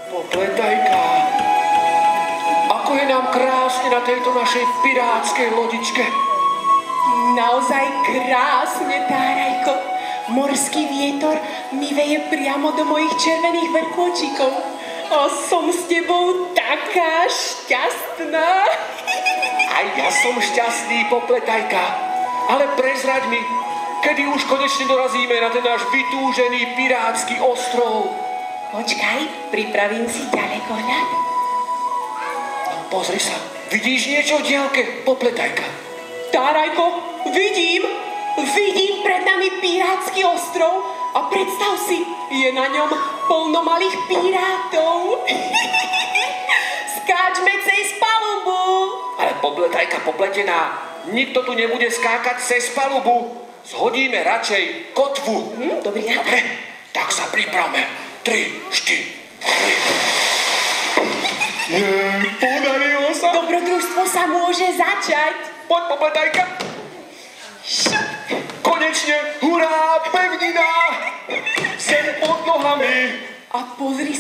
Popletajka, ako je nám krásne na tejto našej pirátskej lodičke. Naozaj krásne, Tárajko. Morský vietor mi veje priamo do mojich červených vrkôčikov. A som s tebou taká šťastná. Aj ja som šťastný, Popletajka. Ale prezraď mi, kedy už konečne dorazíme na ten náš vytúžený pirátsky ostrov. Počkaj, pripravím si ďalekohľad. Pozri sa, vidíš niečo v diaľke, Popletajka? Tárajko, vidím pred nami pirátsky ostrov a predstav si, je na ňom plno malých pirátov. Skáčme cez palubu. Ale Popletajka popletená, nikto tu nebude skákať cez palubu. Zhodíme radšej kotvu. Dobre, tak sa pripravme. 3, 4, 3. Podarilo sa. Dobrodružstvo sa môže začať. Poď, Popletajka. Konečne, hurá, pevnina. Sem pod nohami. A pozri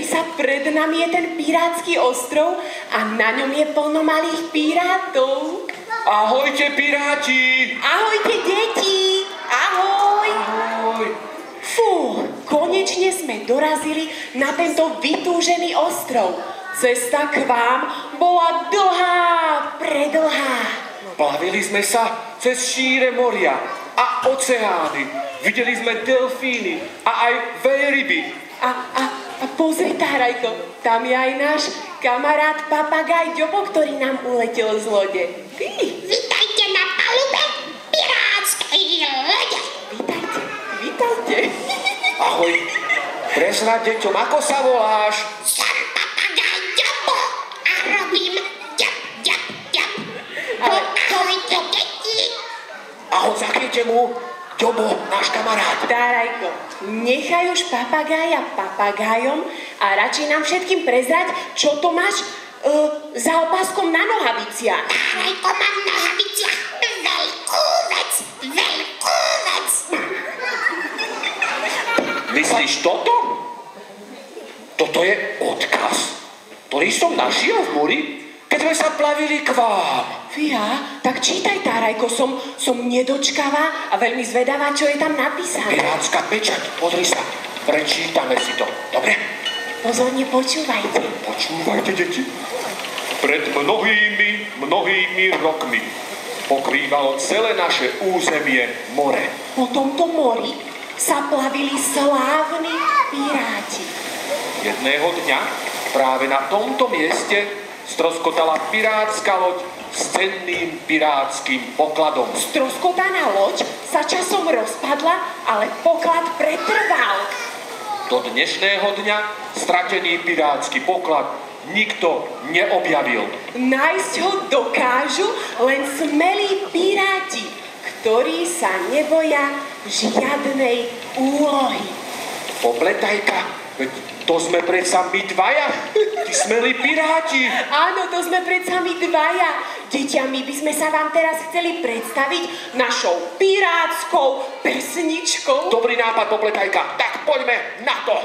sa, pred nami je ten pirátsky ostrov a na ňom je plno malých pirátov. Ahojte, piráti. Ahojte, deti. Ahoj. Ahoj. Fú, konečne sme dorazili na tento vytúžený ostrov. Cesta k vám bola dlhá, predlhá. Plavili sme sa cez šíre moria a oceány. Videli sme delfíny a aj veľryby. A pozri, Tárajko, tam je aj náš kamarát papagaj Ďobo, ktorý nám uletel z lode. Vítajte na palube pirátskej lode. Vítajte. Ahoj. Prezrať deťom, ako sa voláš? Som papagaj Ďobo a robím ďap, ďap, ďap. Ahojte, deti. Ahoj, zakryte mu. Ďobo, náš kamarát. Tárajko, nechaj už papagája papagájom a radšej nám všetkým prezrať, čo to máš za opaskom na nohaviciach. Tárajko, mám v nohaviciach veľkú vec. Myslíš toto? Toto je odkaz, ktorý som našiel v mori, keď sme sa plavili k vám. Fíha, tak čítaj, Tárajko, som nedočkavá a veľmi zvedavá, čo je tam napísané. Pirátska pečať, pozri sa, prečítame si to, dobre? Pozorne počúvajte. Počúvajte, deti. Pred mnohými rokmi pokrývalo celé naše územie more. Po tomto mori sa plavili slávni piráti. Jedného dňa práve na tomto mieste stroskotala pirátska loď s cenným pirátskym pokladom. Stroskotaná loď sa časom rozpadla, ale poklad pretrval. Do dnešného dňa stratený pirátsky poklad nikto neobjavil. Nájsť ho dokážu len smelí piráti, ktorí sa neboja žiadnej úlohy. Popletajka, veď to sme predsa my dvaja, tí smelí piráti. Áno, to sme predsa my dvaja. Deťa, my by sme sa vám teraz chceli predstaviť našou pirátskou pesničkou. Dobrý nápad, Popletajka, tak poďme na to.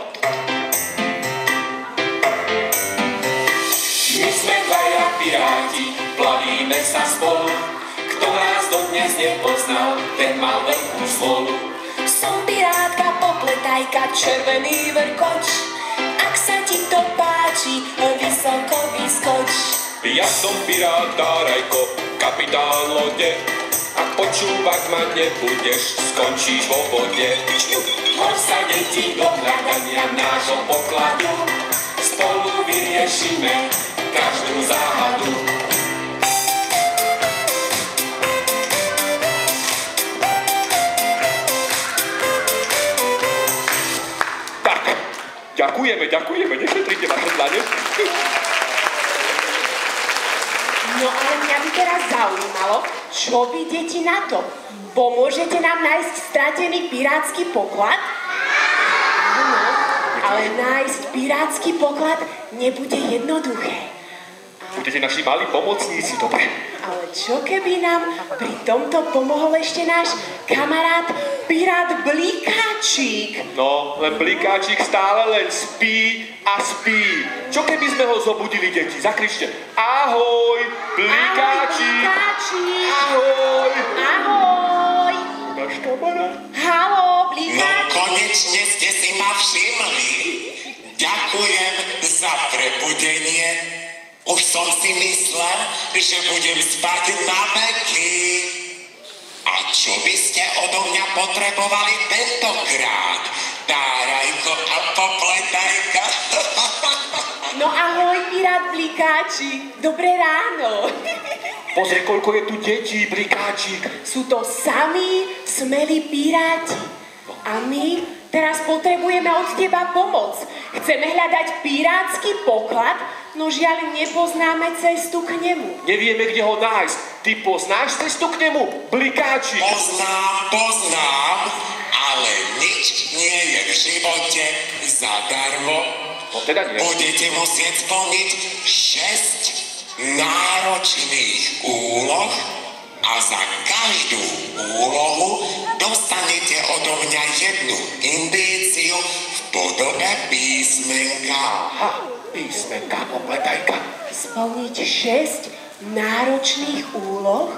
My sme dvaja piráti, plavíme sa spolu. Kto nás dodnes nepoznal, ten mal veľkú smolu. Som pirátka Popletajka, červený vrkoč. Ak sa ti to páči, vysoko vyskoč. Ja som pirát Tárajko, kapitán lode. Ak počúvať ma nebudeš, skončíš vo vode. Hoď sa, deti, do hľadania nášho pokladu. Spolu vyriešime každú záhadu. Ďakujeme, nešetrite vaše dlane. No ale mňa by teraz zaujímalo, čo by deti na to? Pomôžete nám nájsť stratený pirátsky poklad? Áno, ale nájsť pirátsky poklad nebude jednoduché. Budete naši malí pomocníci, dobre? Ale čo keby nám pri tomto pomohol ešte náš kamarát pirát Blikáčik. No, len Blikáčik stále len spí a spí. Čo keby sme ho zobudili, deti? Zakričte. Ahoj, Blikáčik. Ahoj. Ahoj. Náš kamarát. Haló, No Blikáčik. konečne ste si ma všimli. Ďakujem za prebudenie. Už som si myslel, že budem spať na veky. A čo by ste odo mňa potrebovali tentokrát? Tárajko a popletajka. No ahoj, pirát Blikáčik. Dobré ráno. Pozri, koľko je tu detí, Blikáčik. Sú to samí smelí piráti. A my teraz potrebujeme od teba pomoc. Chceme hľadať pirátsky poklad, no žiaľ nepoznáme cestu k nemu. Nevieme, kde ho nájsť. Ty poznáš cestu k nemu, Blikáčik? Poznám, ale nič nie je v živote zadarmo. No teda nie. Budete musieť splniť 6 náročných úloh a za každú úlohu dostanete odo mňa jednu indíciu v podobe písmenka. Aha, písmenka, popletajka. Splniť 6 náročných úloh?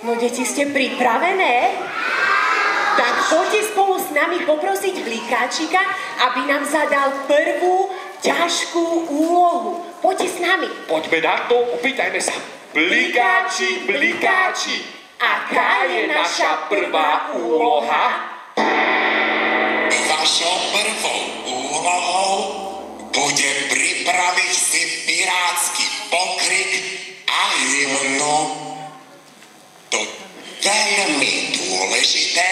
No deti, ste pripravené? Tak poďte spolu s nami poprosiť Blikáčika, aby nám zadal prvú ťažkú úlohu. Poďte s nami. Poďme na to, opýtajme sa. Blikáčik, Blikáčik, aká je naša prvá úloha? Vašou prvou úlohou bude pripraviť si pirátsky pokrik a hymnu. To veľmi dôležité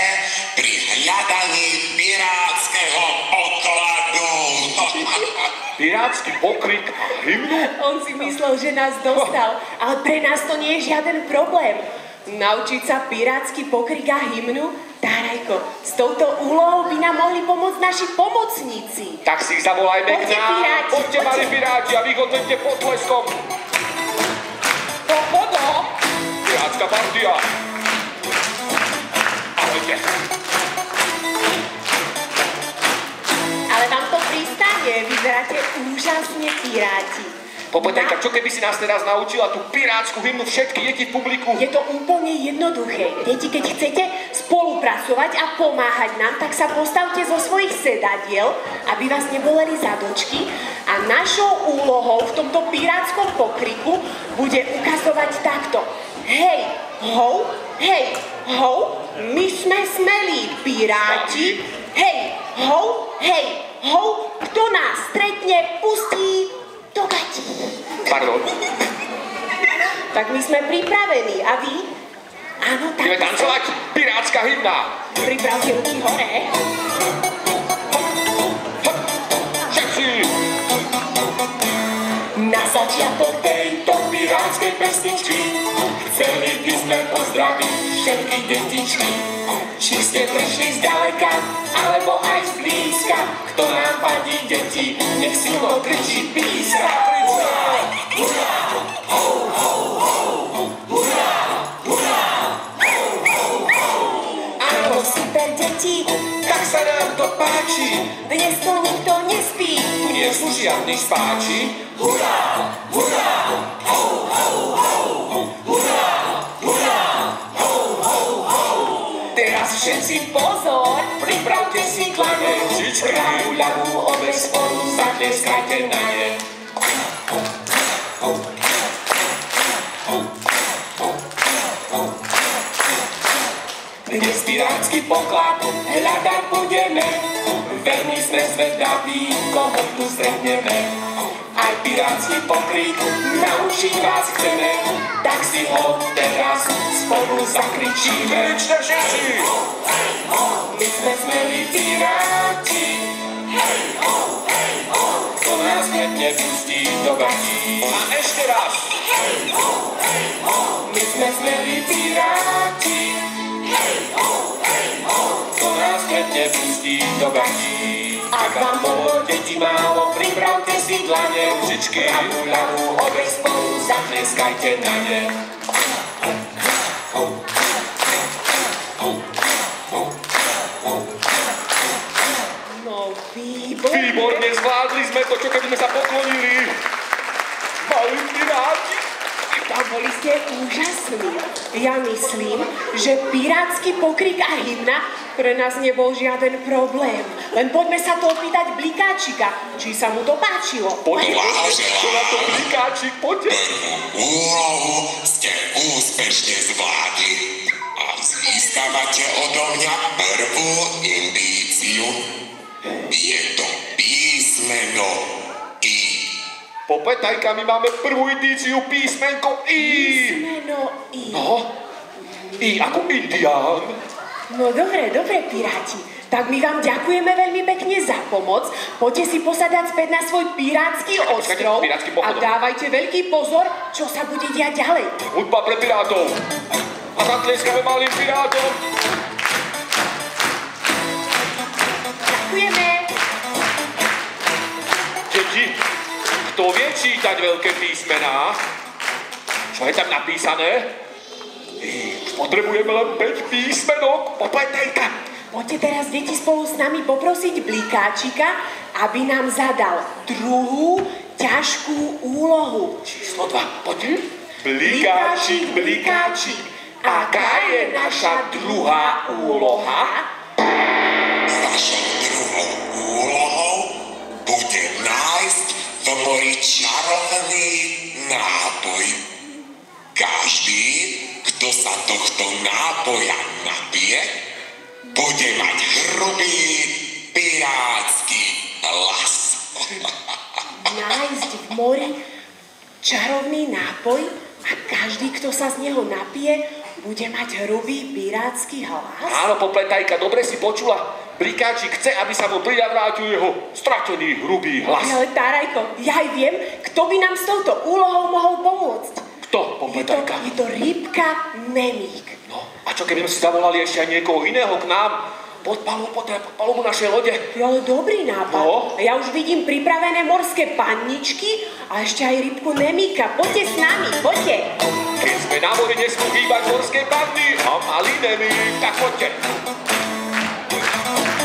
pri hľadaní pirátskeho pokladu. Pirátsky pokrik a hymnu? On si myslel, že nás dostal, ale pre nás to nie je žiaden problém. Naučiť sa pirátsky pokrik a hymnu? Tárajko, s touto úlohou by nám mohli pomôcť naši pomocníci. Tak si ich zavolajme k Poďte, nám. piráti, Poďte, mali piráti, a vy ich odvedte potleskom. Pohodo! Pirátska partia. Ahojte. Ale vám to pristane, vyzeráte úžasne piráti. Popletajka, čo keby si nás teraz naučila tú pirátsku hymnu všetky deti v publiku? Je to úplne jednoduché. Deti, keď chcete spolupracovať a pomáhať nám, tak sa postavte zo svojich sedadiel, aby vás neboleli zadočky. A našou úlohou v tomto pirátskom pokriku bude ukazovať takto. Hej, ho, my sme smelí piráti. Hej, ho, kto nás stretne, pustí do gatí. Pardon. Tak my sme pripravení. A vy? Áno, tak. Ideme tancovať? Pirátska hymna. Pripravte ruky hore. Všetci. Na začiatok Tejto pirátskej pesničky chceli by sme pozdraviť všetky detičky. Či ste prišli zďaleka, alebo aj zblízka, kto nám vadí, deti, nech silno kričí píska. Áno, super deti, Tak sa nám to páči, dnes to nikto nespí. tu nie sú žiadni spáči. Teraz všetci Pozor, pripravte si dlane, pravú, ľavú, obe spolu zatleskajte na ne. Dnes pirátsky poklad hľadať budeme, veľmi sme zvedaví, koho tu stretneme. Aj pirátsky pokrik naučiť vás chceme, tak si ho teraz spolu zakričíme. Kričte všetci! My sme smelí piráti, to nás hneď nepustí do gatí. A ešte raz! My sme smelí piráti, to nás hneď nepustí do gatí. Ak vám bolo deti málo, pripravte si dlane, ružičky, pravú, ľavú, obe spolu zatleskajte na ne. Výborne, zvládli sme to, čo keby sme sa poklonili. Malí piráti. A boli ste úžasní. Ja myslím, že pirátsky pokrik a hymna pre nás nebol žiaden problém. Len poďme sa to opýtať Blikáčika, či sa mu to páčilo. Poďte, čo na to Blikáčik, poďte. Prvú úlohu ste úspešne zvládli a získavate odo mňa prvú indíciu. Je to písmeno I. Popetajka, my máme prvú indíciu písmenko I. Písmeno I. No, I ako Indián. No dobre, piráti. Tak my vám ďakujeme veľmi pekne za pomoc. Poďte si posadať späť na svoj pirátsky ostrov a dávajte veľký pozor, čo sa bude diať ďalej. Hudba pre pirátov. A zatleskame malým pirátom. Ďakujeme. Deti, kto vie čítať veľké písmená? Čo je tam napísané? Už potrebujeme len 5 písmenok. Popetajka. Poďte teraz, deti, spolu s nami poprosiť Blikáčika, aby nám zadal druhú ťažkú úlohu. Číslo 2, poďte. Blikáčik, Blikáčik, aká je naša druhá úloha? Vašou druhou úlohou bude nájsť v mori čarovný nápoj. Každý, kto sa tohto nápoja napije, bude mať hrubý pirátsky hlas. Nájsť v mori čarovný nápoj a každý, kto sa z neho napije, bude mať hrubý pirátsky hlas? Áno, Popletajka, dobre si počula. Blikáčik chce, aby sa mu prinavrátil jeho stratený hrubý hlas. Ale Tárajko, ja aj viem, kto by nám s touto úlohou mohol pomôcť. Kto, Popletajka? Je to rybka Nemík. No, a čo keby sme si zavolali ešte aj niekoho iného k nám? Pod palubu našej lode. Ale dobrý nápad. No. Ja už vidím pripravené morské panničky a ešte aj rybku Nemíka. Poďte s nami, poďte. Keď sme na mori, nesmú chýbať morské panny a malý Nemík, tak poďte.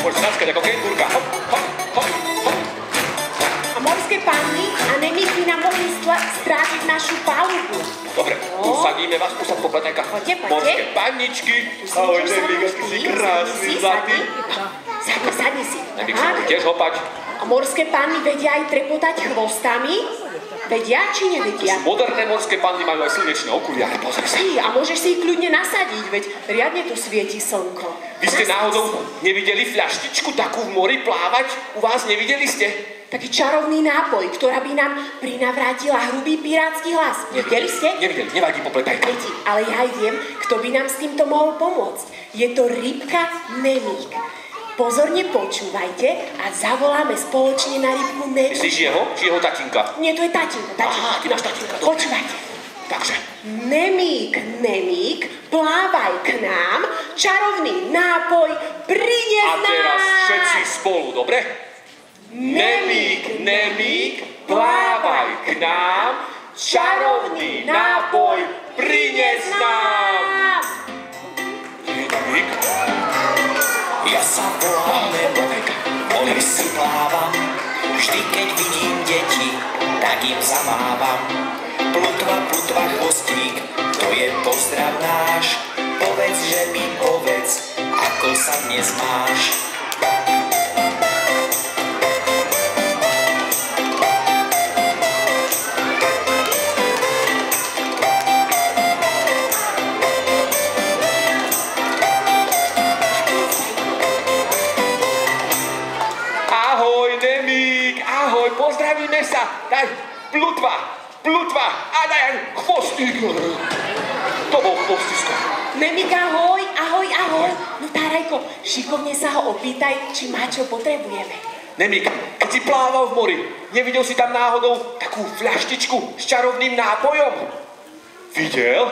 Poďte naskať ako kengurka. Hop, hop, hop, hop. A morské panny a Nemíky nám mohli strážiť našu palubu. Dobre, usadíme vás, usad, Popletajka. Poďte. Morské panničky. Ahoj, Nemík, aký si krásny, zlatý. Sadni si. Nemík sa môže tiež hopať. A morské panny vedia aj trepotať chvostami? Vedia či nevedia? Moderné morské panny majú aj slnečné okuliare, pozri sa. A môžeš si ich kľudne nasadiť, veď riadne tu svieti slnko. Vy ste náhodou nevideli fľaštičku takú v mori plávať? U vás nevideli ste? Taký čarovný nápoj, ktorá by nám prinavrátila hrubý pirátsky hlas. Videli ste? Nevideli, nevadí, Popletajka. Deti, ale ja aj viem, kto by nám s týmto mohol pomôcť. Je to rybka Nemík. Pozorne počúvajte a zavoláme spoločne na rybku Nemík. Myslíš jeho? Či jeho tatinka? Nie, to je tatinka. Aha, ty máš tatinka. Počúvajte. Takže. Nemík, plávaj k nám, čarovný nápoj prinies A nám. teraz všetci spolu, dobre? Nemík, plávaj k nám, čarovný nápoj prinies nám. Nemík. Ja sa volám Nemík, mori si plávam, vždy keď vidím deti, tak im zamávam. Plutva, chvostík, to je pozdrav náš, povedz, že mi povedz, ako sa dnes máš. Pozdravíme sa, daj plutva a daj chvostík. To bol chvostisko. Nemík, ahoj. No Tárajko, šikovne sa ho opýtaj, či má čo potrebujeme. Nemík, keď si plával v mori, nevidel si tam náhodou takú fľaštičku s čarovným nápojom? Videl?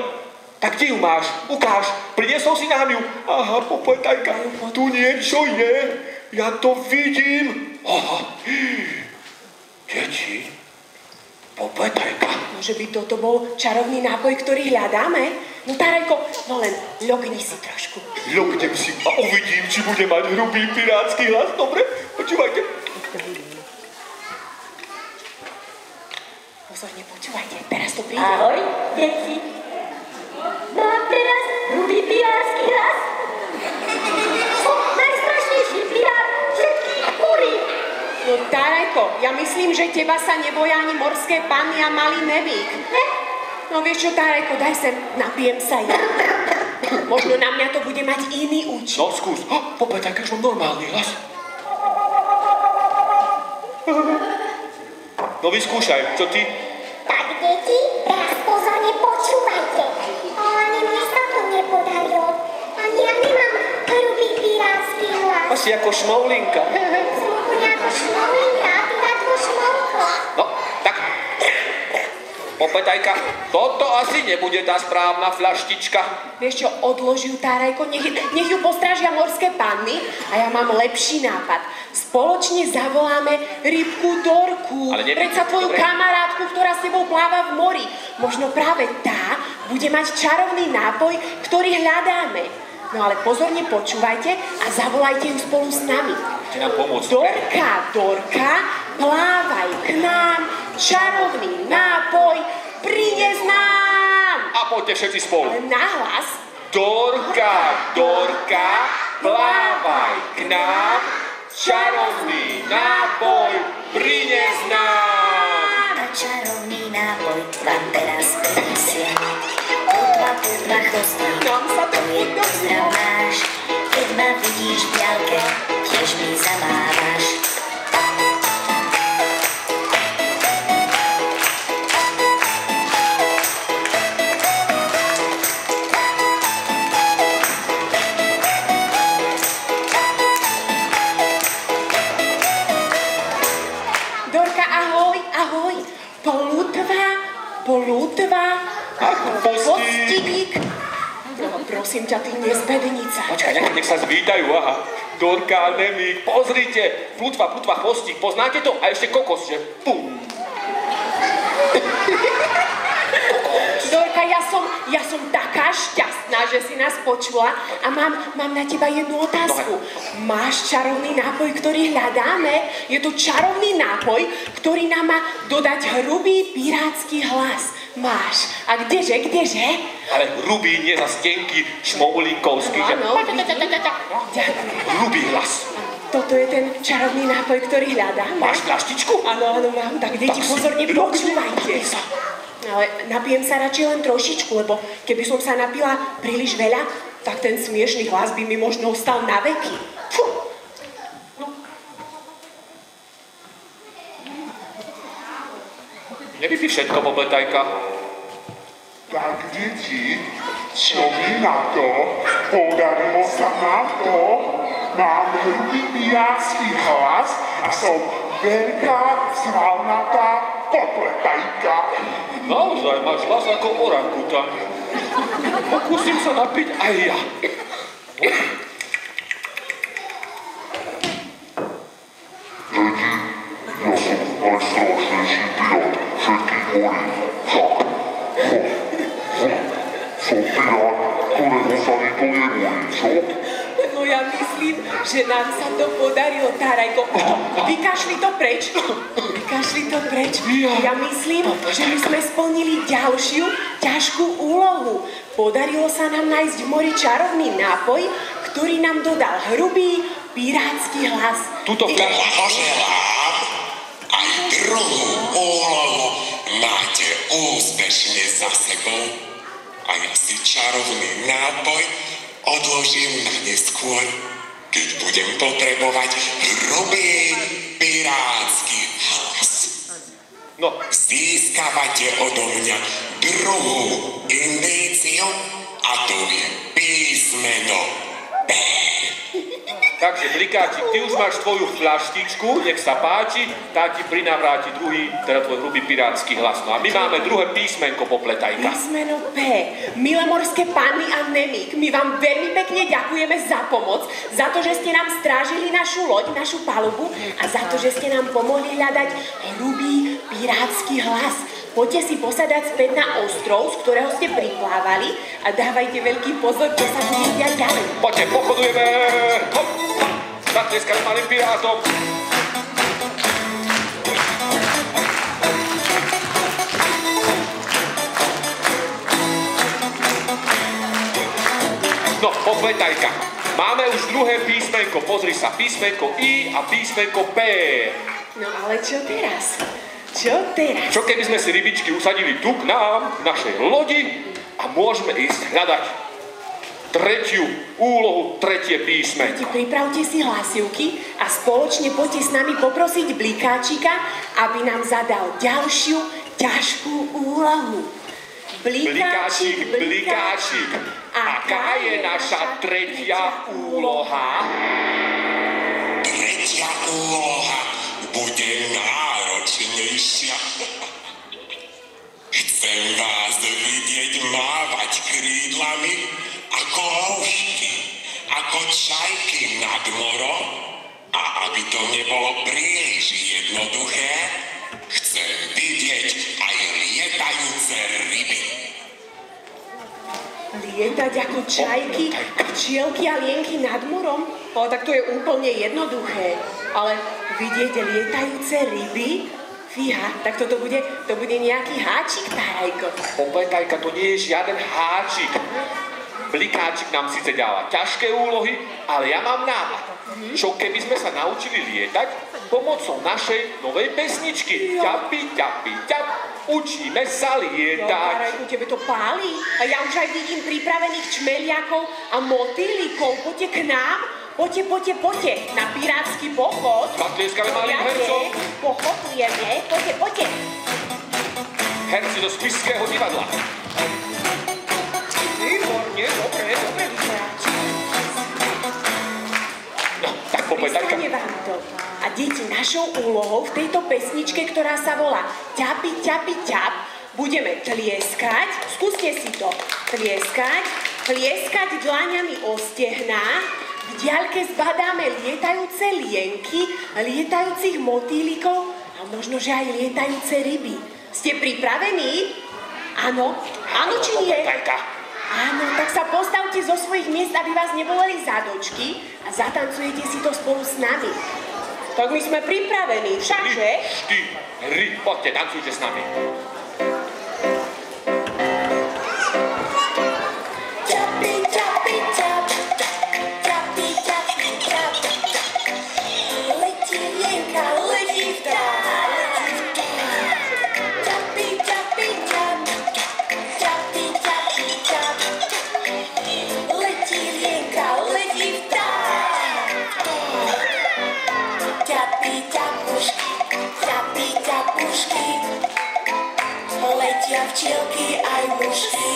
Tak kde ju máš? Ukáž, priniesol si nám ju. Aha, Popletajka, tu niečo je. Ja to vidím. Aha. Deti, Popletajka. Môže by toto bol čarovný nápoj, ktorý hľadáme? No Tárajko, no len ľokni si trošku. Ľoknem si a uvidím, či bude mať hrubý pirátsky hlas. Dobre, počúvajte. Pozorne počúvajte, teraz to príde. Ahoj, deti. No a teraz hrubý pirársky hlas. Som najstrašnejší pirát všetkých kúry. No Tárajko, ja myslím, že teba sa neboja ani morské panny a malý Nevík. Ne? No vieš čo, Tárajko, daj sem, napijem sa ja. Možno na mňa to bude mať iný účinok. No skús, Popletajka, že mám normálny hlas. No vyskúšaj, čo ty? Tak, deti, teraz pozorne počúvajte. Ani mne sa to nepodarilo. Ani ja nemám hrubý pirátsky hlas. Asi ako šmoulinka. Som úplne ako šmoulinka a ty tak šmouka. No, tak. Popletajka, toto asi nebude tá správna fľaštička. Vieš čo, odlož ju, Tárajko, nech ju postrážia morské panny a ja mám lepší nápad. Spoločne zavoláme rybku Dorku, predsa tvoju kamarátku, ktorá s tebou pláva v mori. Možno práve tá bude mať čarovný nápoj, ktorý hľadáme. No ale pozorne počúvajte a zavolajte ju spolu s nami. Chcete nám pomôcť? Dorka, plávaj k nám, čarovný nápoj prines nám. A poďte všetci spolu. Ale nahlas. Dorka, plávaj k nám, čarovný nápoj prines nám. A čarovný nápoj vám teraz prinesiem. Putva chvostík, Nám sa to je pozdrav náš. Keď ma vidíš v ďalke, tiež mi zamávaš. Dorka, ahoj, ahoj. Polutva, chvostík. No, prosím ťa, ty nezbednica. Počkaj, nech sa zvítajú, aha. Dorka, Nevík, pozrite. Plutva, chvostík, poznáte to? A ešte kokos, že pum. Dorka, ja som taká šťastná, že si nás počula a mám na teba jednu otázku. Máš čarovný nápoj, ktorý hľadáme? Je to čarovný nápoj, ktorý nám má dodať hrubý pirátsky hlas. Máš. A kdeže? Ale hrubý, nie za stenky šmoulinkovský, že? Áno. Ďakujem. Hrubý hlas. Toto je ten čarovný nápoj, ktorý hľadáme. Máš fľaštičku? Áno, mám. Tak deti, pozorne počúvajte. Ale napijem sa radšej len trošičku, lebo keby som sa napila príliš veľa, tak ten smiešný hlas by mi možno ostal na veky. Fú. Nevypí všetko, Popletajka. Tak, deti, čo mi na to? Podarilo sa nám to. Mám hrubý pirátsky hlas a som veľká, svalnatá Popletajka. Naozaj máš hlas ako orangutan. Pokúsim sa napiť aj ja. Deti, ja som najstrašnejší pirát všetkých morí. Tak, som pirát, ktorého sa nikto nebojí, čo? No ja myslím, že nám sa to podarilo, Tárajko. Vykašli to preč. Ja myslím, že my sme splnili ďalšiu ťažkú úlohu. Podarilo sa nám nájsť v mori čarovný nápoj, ktorý nám dodal hrubý pirátsky hlas. Tuto Blahoželám, aj druhú úlohu máte úspešne za sebou. A ja si čarovný nápoj odložím na neskôr, keď budem potrebovať hrubý pirátsky hlas. No, Získavate odo mňa druhú indíciu a to je písmeno P. takže Blikáčik, ty už máš tvoju fľaštičku, nech sa páči, tá ti prinavráti druhý, teda tvoj hrubý pirátsky hlas. No a my máme druhé písmenko, Popletajka. Písmeno P. Milé morské panny a Nemík, my vám veľmi pekne ďakujeme za pomoc, za to, že ste nám strážili našu loď, našu palubu a za to, že ste nám pomohli hľadať hrubý pirátsky hlas. Poďte si posadať späť na ostrov, z ktorého ste priplávali a dávajte veľký pozor, čo sa bude diať ďalej. Poďte, pochodujeme! Hop, hop, zatleskať malým pirátom. Popletajka. Máme už druhé písmenko. Pozri sa, písmenko I a písmenko P. No ale čo teraz? Čo teraz? Čo keby sme si rybičky usadili tu k nám, v našej lodi a môžeme ísť hľadať tretiu úlohu, tretie písmenko. Pripravte si hlasivky a spoločne poďte s nami poprosiť Blikáčika, aby nám zadal ďalšiu ťažkú úlohu. Blikáčik, blikáčik, aká je naša tretia úloha? Tretia úloha bude náročnejšia. Chcem vás vidieť mávať krídlami ako houšky, ako čajky nad morom. A aby to nebolo príliš jednoduché, chcem vidieť aj lietajúce ryby. Lietať ako čajky, včielky a lienky nad morom? O, tak to je úplne jednoduché. Ale vidieť lietajúce ryby? Fíha, tak to bude nejaký háčik, Tárajko. Popletajka, to nie je žiaden háčik. Blikáčik nám síce dáva ťažké úlohy, ale ja mám nápad. Čo keby sme sa naučili lietať pomocou našej novej pesničky? Ťapi, ťapi, ťap, učíme sa lietať. Tárajku, tebe to páli? A ja už aj vidím pripravených čmeliakov a motýlikov. Poďte k nám. Poďte na pirátsky pochod. Zatlieskame malým hercom. Pochodujeme. Poďte. Herci do Spišského divadla. Výborne, dobre vyzeráte. No, tak Popletajka. Vystane vám to. A deti, našou úlohou v tejto pesničke, ktorá sa volá Ťapi, ťapi, ťap, budeme tlieskať, skúste si to, tlieskať dlaňami o stehná, v diaľke zbadáme lietajúce lienky, lietajúcich motýlikov a možno, že aj lietajúce ryby. Ste pripravení? Áno či nie? Áno, tak sa postavte zo svojich miest, aby vás neboleli zádočky a zatancujete si to spolu s nami. Tak my sme pripravení, všakže? 4, poďte, tancujte s nami. Včielky aj mušky.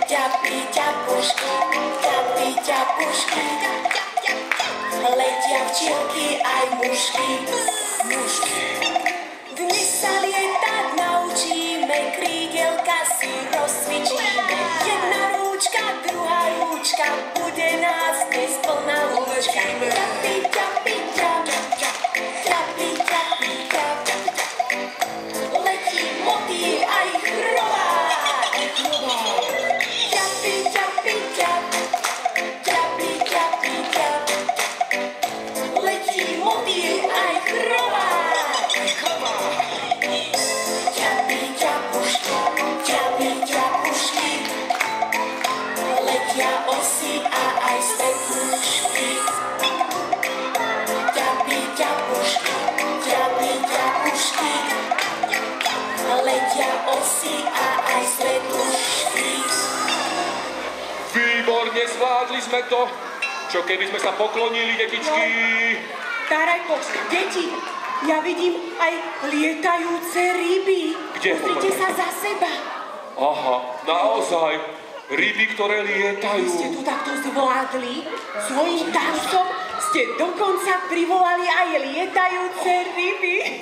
Ťapi, ťapušky, ťapi, ťapušky. Letia včielky aj mušky. Dnes sa lietať naučíme, krídelka si rozcvičíme. Jedna rúčka, druhá rúčka, bude nás dnes plná lúčka. Ťapi, ťapi, ťap, ťapi, ťapi, ťap. Motýl aj chrobák. Ťapi, ťapi, ťap, ťapi, ťapi, ťap. Letí motýl aj chrobák. Ťapi, ťapušky, ťapi, ťapušky. Letia osy a aj svetlušky. Ťapi, ťapušky, ťapi, ťapušky. Letia osy a aj svetlušky. Výborne, zvládli sme to. Čo keby sme sa poklonili, detičky? Tárajko, deti, ja vidím aj lietajúce ryby. Kde? Pozrite sa za seba. Aha, naozaj. Ryby, ktoré lietajú. Vy ste to takto zvládli? Svojím tancom ste dokonca privolali aj lietajúce ryby.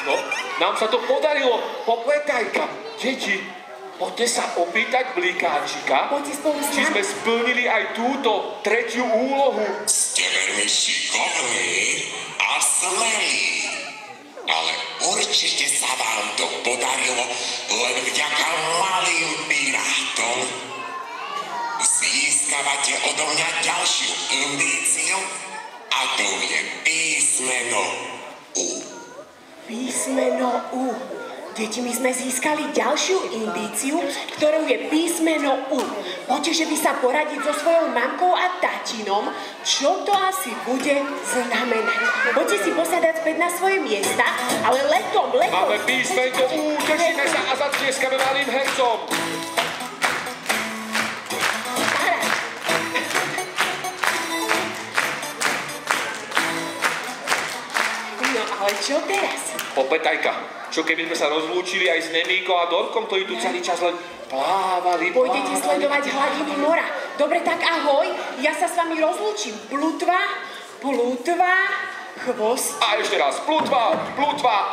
No, nám sa to podarilo. Popletajka, deti, poďte sa opýtať Blikáčika, Poďte spolu s či sme nami. splnili aj túto tretiu úlohu. Ste veľmi šikovní a smelí. Ale určite sa vám to podarilo len vďaka malým pirátom. Získavate odo mňa ďalšiu indíciu a to je písmeno U. Písmeno U. Deti, my sme získali ďalšiu indíciu, ktorou je písmeno U. Poďte, že by sa poradiť so svojou mamkou a tatinom, čo to asi bude znamenať. Poďte si posadať späť na svoje miesta, ale letom. Máme písmenko U, tešíme sa a zatlieskame malým hercom. No, ale čo teraz? Popletajka. Čo keby sme sa rozlúčili aj s Nemíkou a Dorkom, ktorí tu celý čas len plávali. Pôjdete sledovať hladiny mora. Dobre, tak ahoj, ja sa s vami rozlúčim. Plutva, chvost. A ešte raz, plutva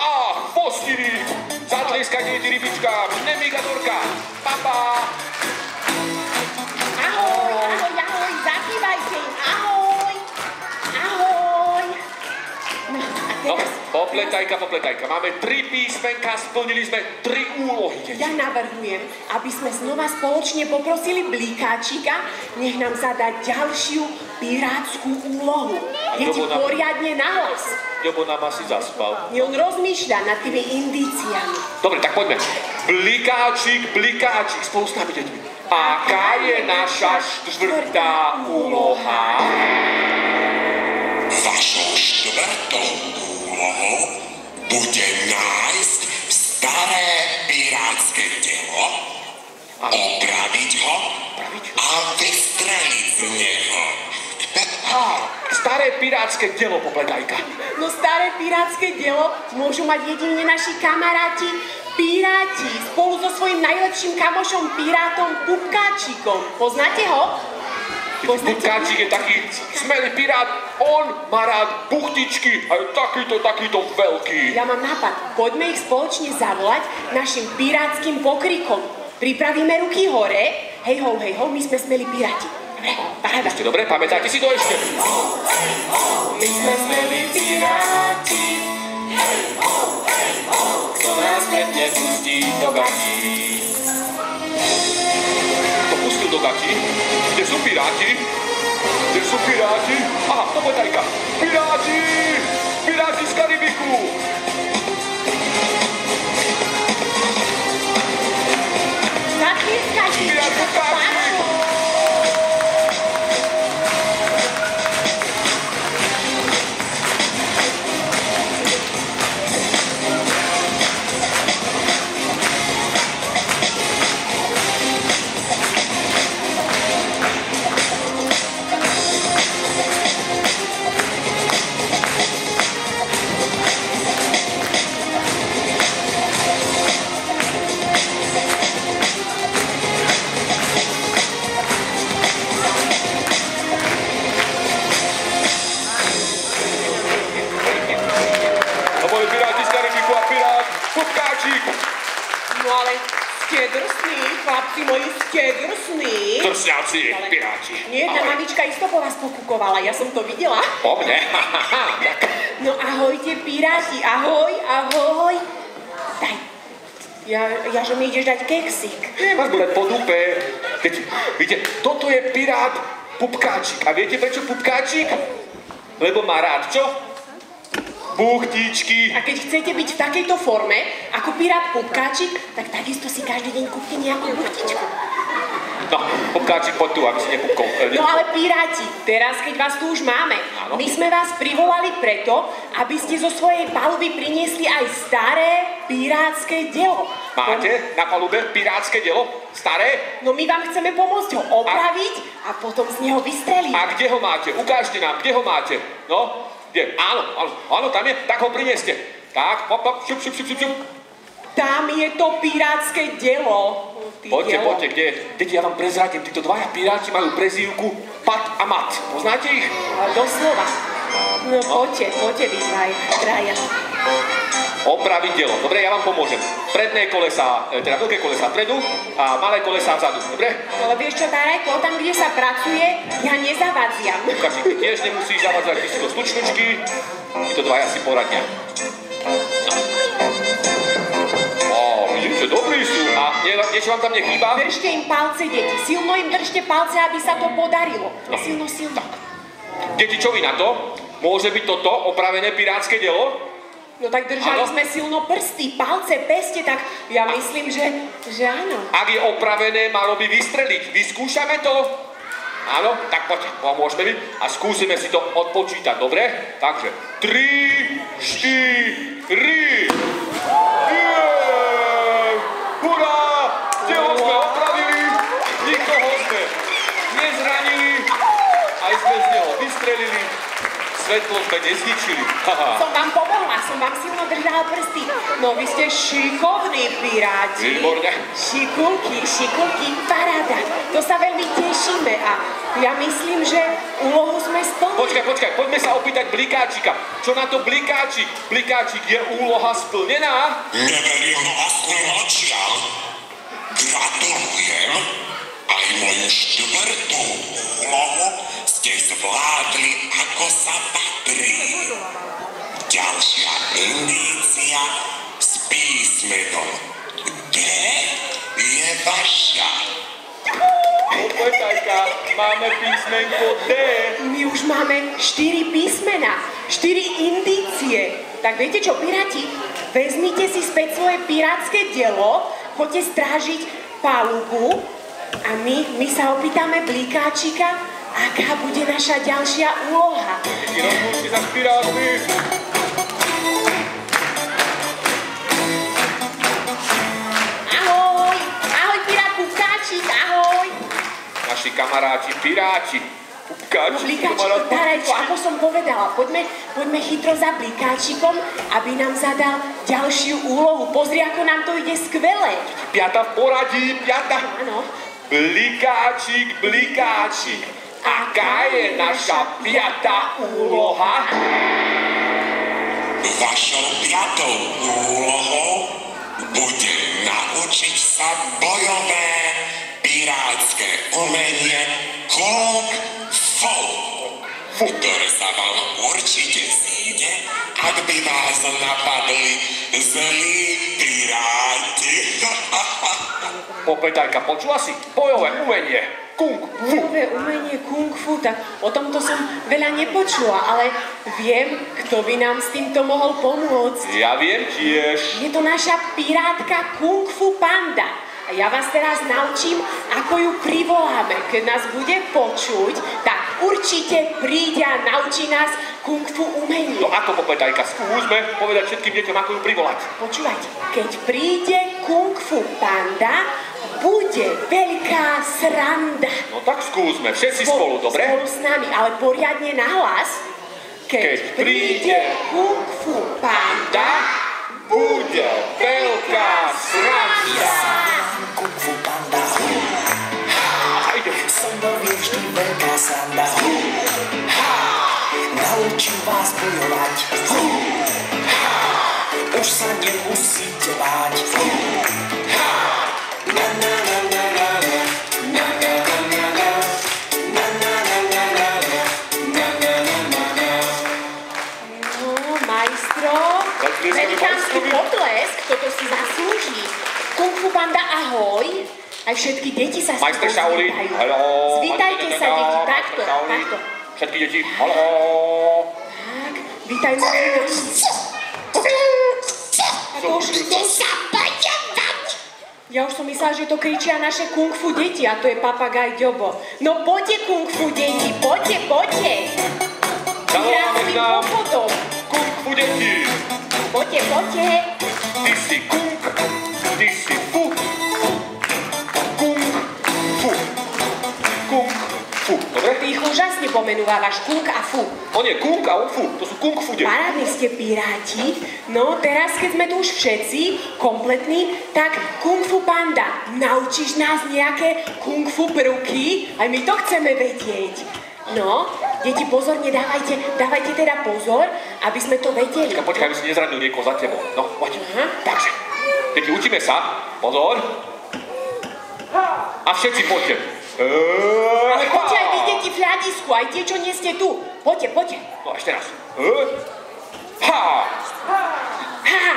a chvostiny. Zatlieskajte rybičkám, Nemíka, Dorka. Pa. Ahoj, zakývajte im. Ahoj. No, a teraz... Popletajka. Máme 3 písmenka, splnili sme 3 úlohy. Ja navrhujem, aby sme znova spoločne poprosili Blikáčika, nech nám zadá ďalšiu pirátsku úlohu. Deti, poriadne nahlas. Jobo nám asi zaspal. On rozmýšľa nad tými indíciami. Dobre, tak poďme. Blikáčik, spolu s nami, deťmi. Aká je naša 4. úloha? Vašou 4. úlohou bude nájsť staré pirátske telo, opraviť ho a vystreliť z neho. Staré pirátske dielo, popletajka. No staré pirátske dielo môžu mať jedine naši kamaráti piráti spolu so svojím najlepším kamošom pirátom Pupkáčikom. Poznáte ho? Pupkáčik je taký smelý pirát, on má rád buchtičky a je takýto veľký. Ja mám nápad, poďme ich spoločne zavolať našim pirátskym pokrikom. Pripravíme ruky hore, hej ho, my sme smelí piráti. Dobre, paráda. Dobre, pamätáte si to ešte? My sme smelí piráti, kto nás nepustí do gatí. To pustil do gatí? Kde sú piráti? Aha, popletajka. Piráti z Karibiku. Zatlieskajte. Pirát Pupkáčik. No ale ste drsní, chlapci moji, ste drsní. Drsňáci, piráti. Nie, tá mamička isto po vás pokúkovala, ja som to videla. Po mne? No ahojte, piráti, ahoj. Daj. Ja že mi ideš dať keksík. Nemáš bude po dupe. Viete, toto je pirát Pupkáčik. A viete prečo Pupkáčik? Lebo má rád čo? Buchtičky. A keď chcete byť v takejto forme, ako pirát Pupkáčik, tak takisto si každý deň kúpte nejakú buchtičku. No, Pupkáčik, poď tu, aby si nepupkol. No ale piráti, teraz keď vás tu už máme, áno. My sme vás privolali preto, aby ste zo svojej paluby priniesli aj staré pirátske dielo. Máte na palube pirátske dielo? Staré? No my vám chceme pomôcť ho opraviť a potom z neho vystreliť. A kde ho máte? Ukážte nám, kde ho máte. No, kde? Áno, tam je, tak ho prinieste. Tak, hop, šup. Tam je to pirátske dielo. Poďte, kde je? Deti, ja vám prezradím, títo dvaja piráti majú prezývku Pat a Mat. Poznáte ich? Doslova. No poďte vy traja. Opraviť dielo. Dobre, ja vám pomôžem. Predné kolesá, teda veľké kolesá vpredu a malé kolesá vzadu. Dobre? Ale vieš čo, Tarajko, tam, kde sa pracuje, ja nezavadziam. Lukášik, ty tiež nemusíš zavadzať, ty si do slučnučky. Títo dvaja si poradia. Vidíte, dobrí sú. A niečo vám tam nechýba? Držte im palce, deti. Silno im držte palce, aby sa to podarilo. Silno. Tak. Deti, čo vy na to? Môže byť toto opravené pirátske dielo? No tak držali sme silno prsty, palce, peste, tak ja myslím, že áno. Ak je opravené, malo by vystreliť. Vyskúšame to? Áno, tak poďte, pomôžme mi a skúsime si to odpočítať, dobre? Takže 3, 4, hurá! Telo sme opravili, nikoho sme nezranili, aj sme z neho vystrelili, svetlo sme nezničili. Som vám pomohla, som vám silno držala prsty. No vy ste šikovní piráti. Výborne. Šikulky, paráda. To sa veľmi tešíme a ja myslím, že úlohu sme splnili. Počkaj, poďme sa opýtať Blikáčika. Čo na to Blikáčik? Blikáčik, je úloha splnená? Neverím vlastným očiam. Gratulujem. Aj moju štvrtú úlohu ste zvládli, ako sa patrí. Ďalšia indícia s písmenom D je vaša. Poďajka, máme písmenko D. My už máme 4 písmena, 4 indície. Tak viete čo, piráti? Vezmite si späť svoje pirátske dielo, choďte strážiť palubu a my sa opýtame Blikáčika, aká bude naša ďalšia úloha. Rozlúčte sa s pirátmi. Ahoj pirát Pupkáčik, ahoj. Naši kamaráti, piráti. Pupkáčik, Blikáčik, Darajko, ako som povedala, poďme chytro za Blikáčikom, aby nám zadal ďalšiu úlohu. Pozri, ako nám to ide skvele. Piata v poradí, piata. Áno. Blikáčik, aká je naša piata úloha? Vašou piatou úlohou bude naučiť sa bojové pirátske umenie Kung Fu, ktoré sa vám určite zíde, ak by vás napadli zlí piráti. Popätajka, počula si? Bojové umenie Kung Fu. Bojové umenie Kung Fu, tak o tomto som veľa nepočula, ale viem, kto by nám s týmto mohol pomôcť. Ja viem tiež. Je to naša pirátka Kung Fu Panda. A ja vás teraz naučím, ako ju privoláme. Keď nás bude počuť, tak určite príde a naučí nás Kung Fu umenie. No ako, Popätajka, skúsme povedať všetkým deťom, ako ju privolať. Počúvajte, keď príde Kung Fu Panda, bude veľká sranda. No tak skúsme, všetci spolu, dobre? Spolu s nami, ale poriadne nahlas. Keď príde Kung Fu Panda, bude veľká sranda. Kung Fu Panda. So mnou je vždy veľká sranda. Naučím vás bojovať. Už sa nemusíte báť. Na na na na na na. Na na na na na. Na na na na na na. Na na na na na. no, majstro, velikánsky potlesk, toto si zaslúži. Kung Fu Panda, ahoj. Aj všetky deti sa Majster Shaolin, zvítajú. haló. Zvítajte sa, deti, takto, Majster Shaolin. takto. Všetky deti, haló. Tak, vítajú sa. Môžete sa bojovať. Ja už som myslela, že to kričia naše Kung Fu deti a to je papagaj Ďobo. No poďte Kung Fu deti, poďte. Zavoláme k nám Potom. Kung Fu deti. Poďte. Ty si Kung, ty si Fu. Kung Fu. Kung Fu, dobre? Ty ich úžasne pomenúvávaš, Kung a Fu. On je Kung a Fu, to sú Kung Fu deti. Parádni ste piráti. No teraz, keď sme tu už všetci kompletní, tak Kung Fu Panda, naučíš nás nejaké Kung Fu prvky? Aj my to chceme vedieť. No, deti, pozorne dávajte teda pozor, aby sme to vedeli. Počkaj, aby si nezranil niekoho za tebou. No, poď. Aha. Takže, deti, učíme sa. Pozor. A všetci poďte. Ale poďte aj vy, deti, v hľadisku, aj tie, čo nie ste tu. Poďte. No, ešte raz. Ha! Ha!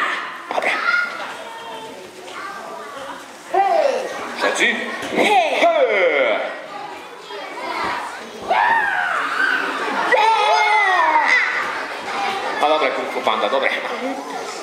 Dobre. Všetci? Hej! Hej! A dobre, Kung Fu Panda, dobre.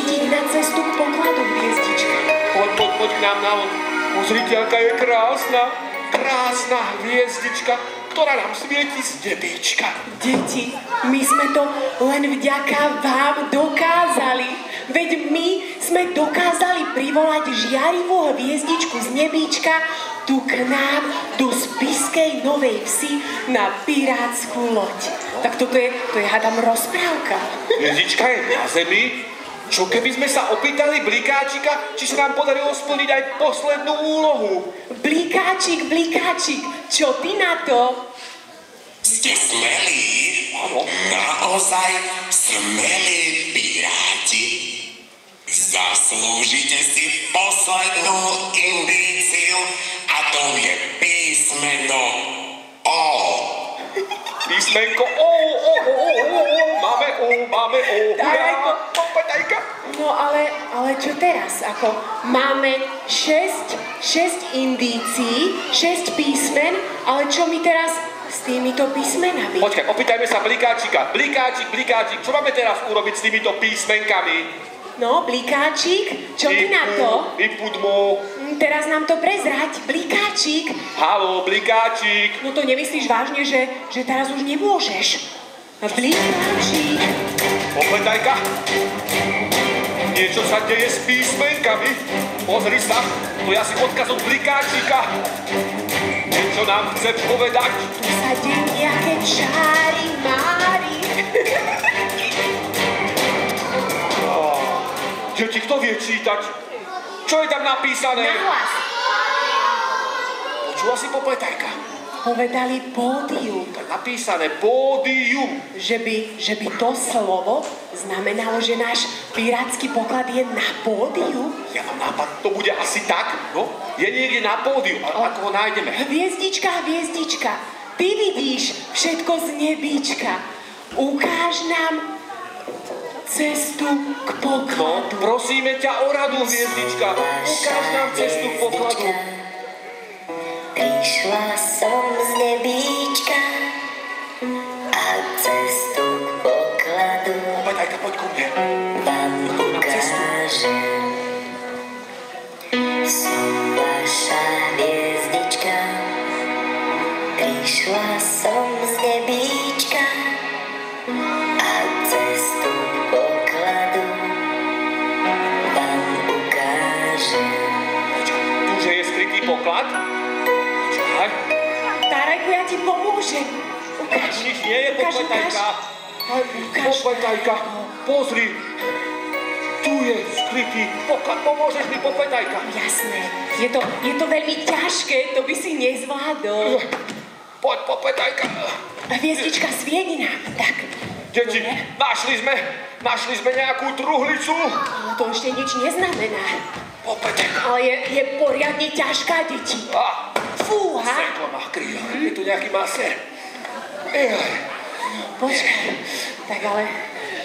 svietiť na cestu k pokladu, hviezdička. Poď k nám na loď. Pozrite, aká je krásna, krásna hviezdička, ktorá nám svieti z nebíčka. Deti, my sme to len vďaka vám dokázali. Veď my sme dokázali privolať žiarivú hviezdičku z nebíčka tu k nám do Spišskej Novej Vsi na pirátsku loď. Tak to je hádam rozprávka. Hviezdička je na zemi. Čo keby sme sa opýtali Blikáčika, či sa nám podarilo splniť aj poslednú úlohu? Blikáčik, čo ty na to? Ste smelí? Naozaj smelí piráti? Zaslúžite si poslednú indíciu a to je písmeno O. Písmenko O. Máme O. Tarajko. Popätajka. No ale čo teraz? Ako máme 6 indícií, 6 písmen, ale čo my teraz s týmito písmenami? Počkaj, opýtajme sa Blikáčika. Blikáčik, čo máme teraz urobiť s týmito písmenkami? No, Blikáčik, čo ty na to? Vypudmo. Teraz nám to prezrať, Blikáčik. Haló, Blikáčik. No to nemyslíš vážne, že teraz už nemôžeš? Blikáčik. Popätajka. Niečo sa deje s písmenkami. Pozri sa, to je asi odkaz od Blikáčika. Niečo nám chce povedať. Tu sa dejú nejaké čári, mári. Deti, kto vie čítať? Čo je tam napísané? Nahlas. Počula si Popätajka? Povedali pódium. To je napísané pódium. Že by to slovo znamenalo, že náš pirátsky poklad je na pódiu? Ja mám nápad, to bude asi tak. No, je niekde na pódiu. A ako ho nájdeme? Hviezdička, ty vidíš všetko z nebíčka. Ukáž nám cestu k pokladu. No, prosíme ťa o radu, hviezdička. Ukáž nám cestu k pokladu. Prišla som z nebíčka a cestu k pokladu Popätajka, poď ku mne. vám ukážem. Som vaša hviezdička, prišla som z nebíčka a cestu k pokladu vám ukážem. Tuže je skrytý poklad? Počkaj. Tarajku, ja ti pomôžem. Ukáž. Nič nie je, Popätajka. Ukáž. Popätajka, pozri. Tu je skrytý poklad. Pomôžeš mi, Popätajka? Jasné. Je to veľmi ťažké, to by si nezvládol. Poď, Popätajka. Hviezdička, svieni nám. Tak. Deti, našli sme nejakú truhlicu. Ale to ešte nič neznamená. Popätajka. Ale je poriadne ťažká, deti. Fúha. Svetlo má kríl. Je tu nejaký masér. Počkaj, tak ale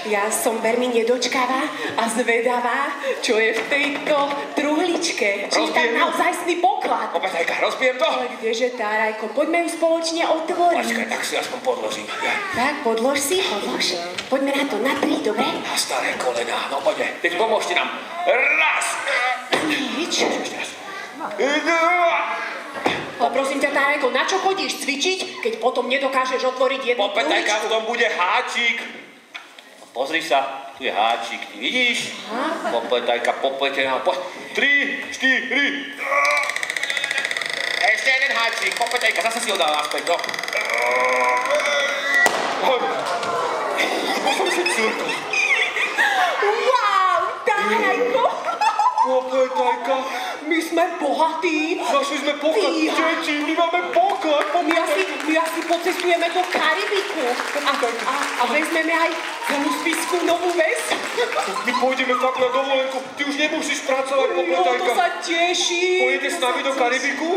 ja som veľmi nedočkavá a zvedavá, čo je v tejto truhličke. Či je tam naozajstný poklad. Popätajka, rozbijem to? Ale kdeže, Tárajko, poďme ju spoločne otvoriť. Počkaj, tak si aspoň podložím. Tak, podlož. Poďme na to, na 3, dobre? Na staré kolená, no poďme. Teď pomôžte nám. Raz. Nič. Dva. Ale prosím ťa, Tárajko, na čo chodíš cvičiť, keď potom nedokážeš otvoriť jednu Popätajka, v truhličku? tom bude háčik. Pozri sa, tu je háčik, ty vidíš? Popätajka, popletená, poď. 3, 4. Ešte jeden háčik, Popätajka, zase si ho dal naspäť, no. Som si cúrko. Wow, Tárajko! Popätajka, My sme bohatí. našli sme poklad. Fíha. Deti, my máme poklad. My asi pocestujeme do Karibiku a vezmeme aj celú Spišskú Novú Ves. My pôjdeme fakt na dovolenku. Ty už nemusíš pracovať, No, Popätajka. to sa teším. Pôjdete s nami do Karibiku?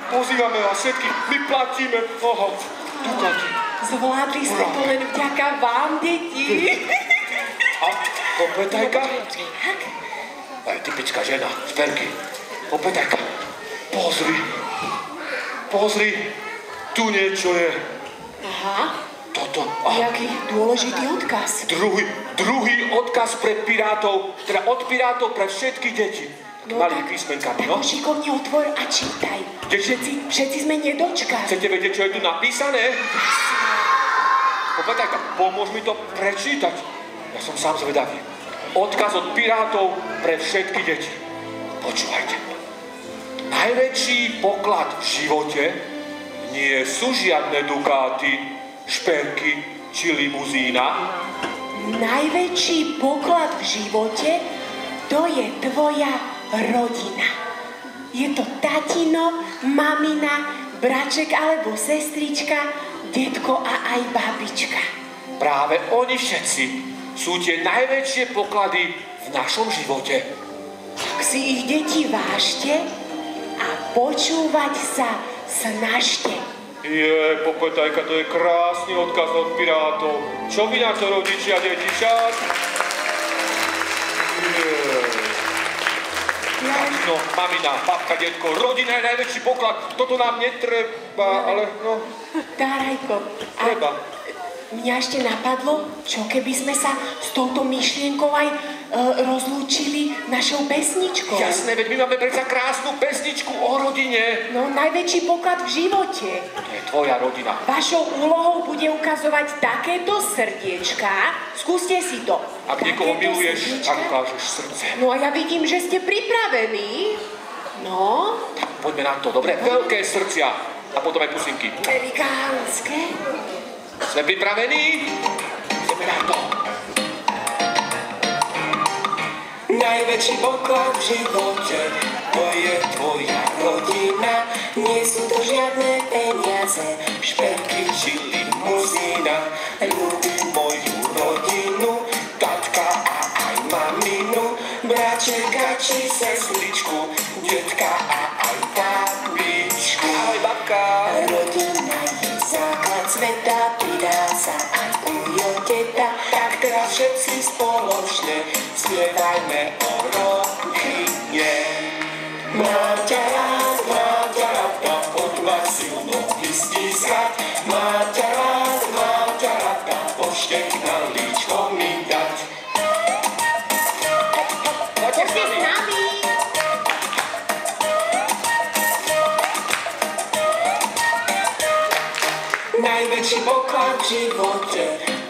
Pozývame vás všetkých, my platíme. Aha, dukaty. Zvládli sme to len vďaka vám, deti. A Popätajka? Tak. To je typická žena z Berky. Popätajka, pozri, tu niečo je. Aha. Toto to? Jaký dôležitý odkaz. Druhý odkaz pre pirátov, teda od pirátov pre všetky deti. Malými písmenkami, no? Šikovne otvor a čítaj. Všetci sme nedočkali. Chcete vedieť, čo je tu napísané? Popletajka, pomôž mi to prečítať. Ja som sám zvedavý. Odkaz od pirátov pre všetky deti. Počúvajte. Najväčší poklad v živote nie sú žiadne dukáty, šperky či limuzína. Najväčší poklad v živote to je tvoja rodina. Je to tatino, mamina, braček alebo sestrička, detko a aj babička. Práve oni všetci sú tie najväčšie poklady v našom živote. Tak si ich deti vážte a počúvať sa snažte. Popletajka, to je krásny odkaz od pirátov. Čo vy na to, rodičia, deti, však? No, mamina, babka, detko, rodina je najväčší poklad. Toto nám netreba, ale no... Dárajko, treba. Mňa ešte napadlo, čo keby sme sa s touto myšlienkou aj rozlúčili našou pesničkou. Jasné, veď my máme predsa krásnu pesničku o rodine. No, najväčší poklad v živote. To je tvoja rodina. Vašou úlohou bude ukazovať takéto srdiečka. Skúste si to. Ak niekoho miluješ, tak ukážeš srdce. No a ja vidím, že ste pripravení. No. Tak poďme na to, dobre? Veľké srdcia. A potom aj pusinky. Velikánske. Sme pripravení? Ideme na to. Najväčší poklad v živote, to je tvoja rodina. Nie sú to žiadne peniaze, šperky či limuzína. Ľúbim moju rodinu, tatka a aj maminu, bračeka či sestričku, detka a aj babičku. Ahoj, babka. Rodina je základ sveta, pridá sa aj ujo teta. Tak teraz všetci spoločne spievajme o rodine. Mám ťa rád, poď ma silno vystiskať. Mám ťa rád, poďte na líčko mi dať. Poďte s nami. Najväčší poklad v živote,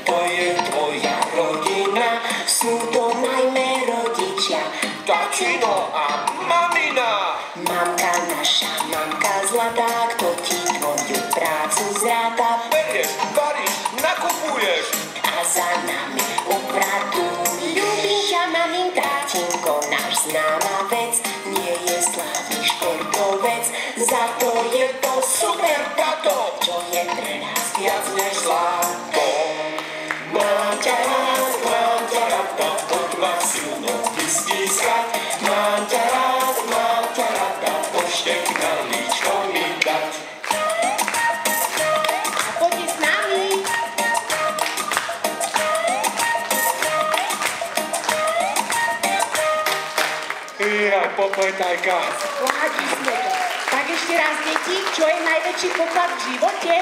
to je tvoja rodina. Sú to najmä rodičia, Tatino a mamina. mamka naša, mamka zlatá, kto ti tvoju prácu zráta. Penieš, varíš, nakupuješ. A za nami upratuj. Ľúbim ťa, maminka, tatinko, náš známa vec. Nie je slávny športovec, za to je to super tato, čo je pre nás viac než zlato. Mám ťa rád, poď ma silno vystiskať. Mám ťa rád, poďte na líčko mi dať. A poďte s nami. Jaj, popletajka. Vládi sme to. Tak ešte raz, deti, čo je najväčší poklad v živote?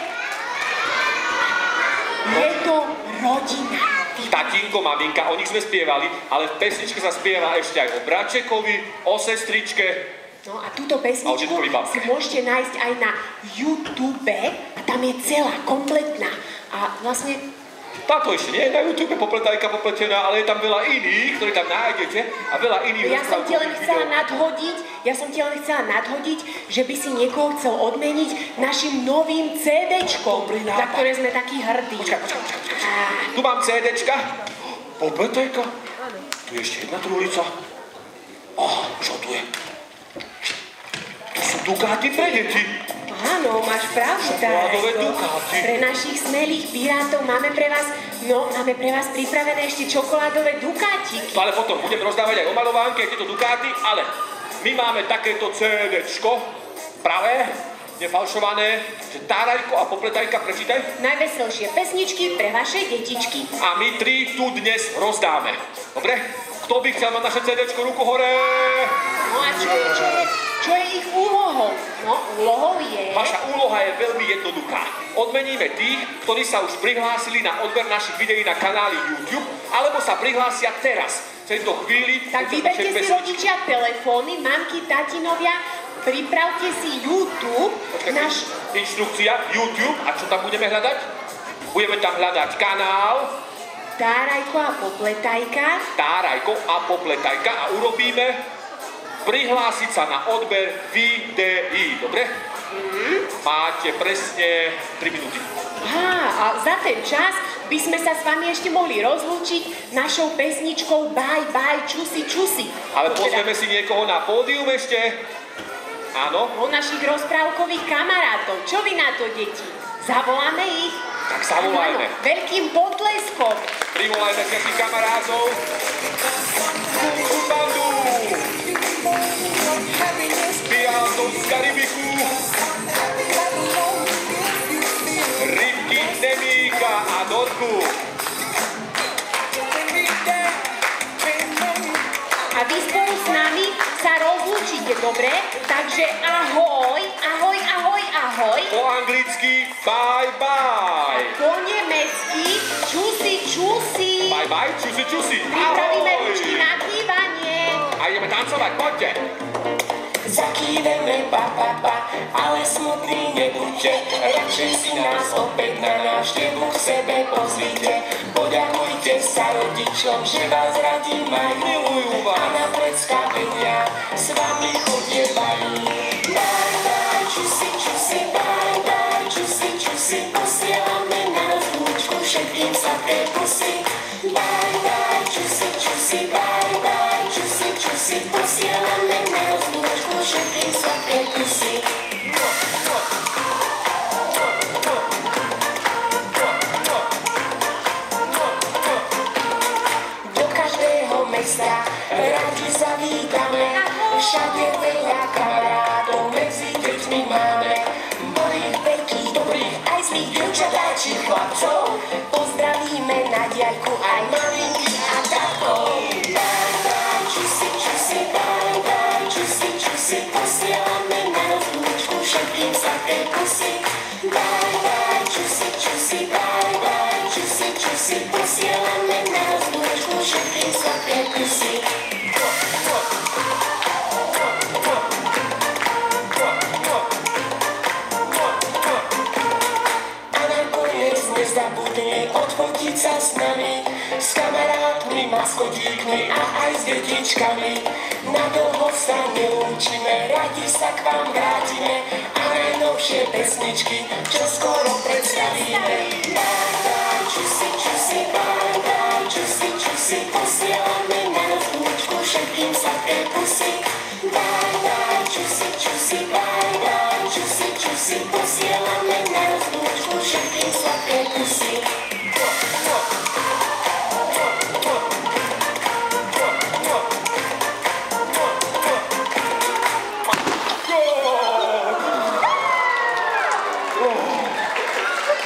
Je to rodina. Tatínko, maminka, o nich sme spievali, ale v pesničke sa spieva ešte aj o bračekovi, o sestričke. No a túto pesničku si môžete nájsť aj na YouTube a tam je celá, kompletná. A vlastne... Táto ešte nie je na YouTube popletajka popletená, ale je tam veľa iných, ktoré tam nájdete a veľa iných Ja som ti len chcela nadhodiť, že by si niekoho chcel odmeniť našim novým CDčkom, za ktoré sme takí hrdí. Počkaj. Tu mám CDčka. Popletajka. Tu je ešte jedna truhlica. Čo tu je? To sú dukáty pre deti. Áno, máš pravdu, Dárajko. Pre našich smelých pirátov máme pre vás pripravené ešte čokoládové dukátiky. To ale potom budem rozdávať aj omalovánky, tieto dukáty, ale my máme takéto CDčko, pravé, nefalšované, že Tárajko a popletajka, prečítaj. Najveselšie pesničky pre vaše detičky. A my 3 tu dnes rozdáme. Dobre? Kto by chcel mať naše CDčko, ruku hore? No a čo je ich úlohou? No, úlohou je... Vaša úloha je veľmi jednoduchá. Odmeníme tých, ktorí sa už prihlásili na odber našich videí na kanáli YouTube, alebo sa prihlásia teraz, v tejto chvíli. Tak vyberte si rodičia telefóny, mamky, tatinovia, pripravte si YouTube. Inštrukcia YouTube. A čo tam budeme hľadať? Budeme tam hľadať kanál Tárajko a Popletajka. Tárajko a Popletajka a urobíme prihlásiť sa na odber videí. Dobre? Máte presne 3 minúty. A za ten čas by sme sa s vami ešte mohli rozlúčiť našou pesničkou Bye Bye Čusi Čusi. Ale pozrieme si niekoho na pódium ešte. Áno? O našich rozprávkových kamarátov. Čo vy na to, deti? Zavoláme ich? Tak zavolajme. Veľkým potleskom. Privolajme si našich kamarátov. Kung Bandu. Piatov z Karibiku. Rybky Nemíka a Dorku. A vy spolu s nami sa rozlúčite, dobre? Takže ahoj, ahoj, ahoj, ahoj. Po anglicky bye bye. Po nemecky čusi čusi. Bye bye, čusi čusi. Pripravíme ručky na kývanie. A ideme tancovať, poďte. Zakýveme pa, ale smutný nebuďte, radšej si nás opäť na návštevu k sebe pozvite. Poďakujte sa rodičom, že vás radi majú a na predstavenia s vami chodievajú. Bye bye, čusi, čusi, bye bye, čusi, čusi, posielame na rozlúčku všetkým sladké pusy. Bye bye, čusi, čusi, bye bye, čusi, čusi, posielame na rozlúčku všetkým sladké pusy. Do každého mesta radi zavítame, všade veľa kamarátov medzi deťmi máme. Malých, veľkých, dobrých, aj zlých dievčatáčich chlapcov. Pozdravíme na diaľku aj maminkých a tatkov. Bye bye, čusi, čusi, bye bye, čusi, čusi, posielame na rozlúčku všetkým sladké pusy. Bye bye, čusi, čusi, bye bye, čusi, čusi, posielame na rozlúčku všetkým sladké pusy. Nezabudne odfotiť sa s nami, s kamarátmi, maskotíkmi a aj s detičkami. Nadlho sa nelúčime, radi sa k vám vrátime a najnovšie pesničky, čo skoro predstavíme. Bye bye, čusi, čusi, bye bye, čusi, čusi, posielame na rozlúčku všetkým sladké pusy. Bye bye, čusi, čusi, bye bye, čusi, čusi, posielame na rozlúčku všetkým sladké pusy.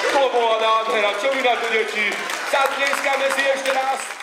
To bola nádhera, čo vy na to, deti? Zatlieskame si ešte raz.